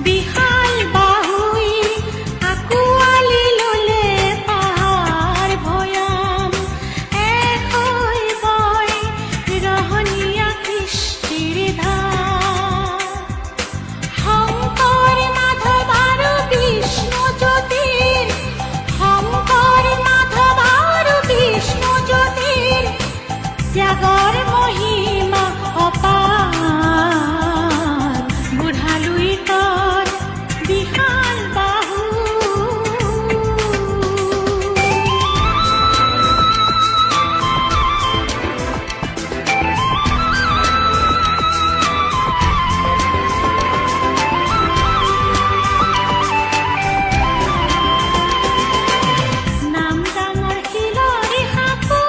বিশাল বাহুই আঁকোৱালি ললে পাহাৰ ভৈয়াম একৈ বয় ৰহণীয়া কৃষ্টিৰ ধাৰ শংকৰ মাধৱ আৰু বিষ্ণু জ্যোতিৰ শংকৰ মাধৱ আৰু বিষ্ণু জ্যোতিৰ ত্যাগৰ মহিমা অপাৰ বুঢ়ালুই তৰ বিশাল বাহু নাম ডাঙৰ শিলৰি সাঁকো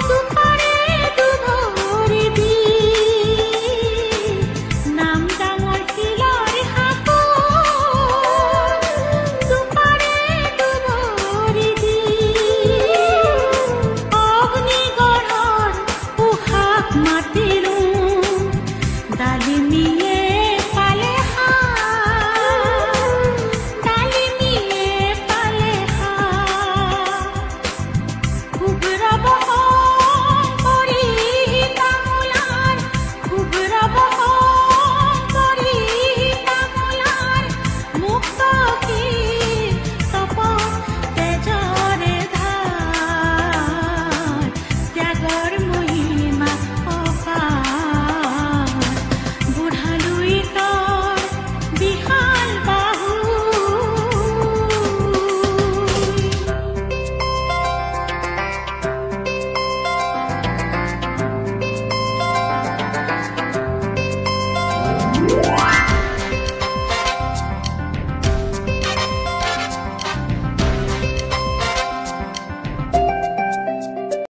দুপাৰে দুভৰি বিল নাম ডাঙৰ শিলৰি সাঁকো দুপাৰে দুভৰি বিল অগ্নিগড়ৰ উশাহ মাতিৰো ডালিমিয়ে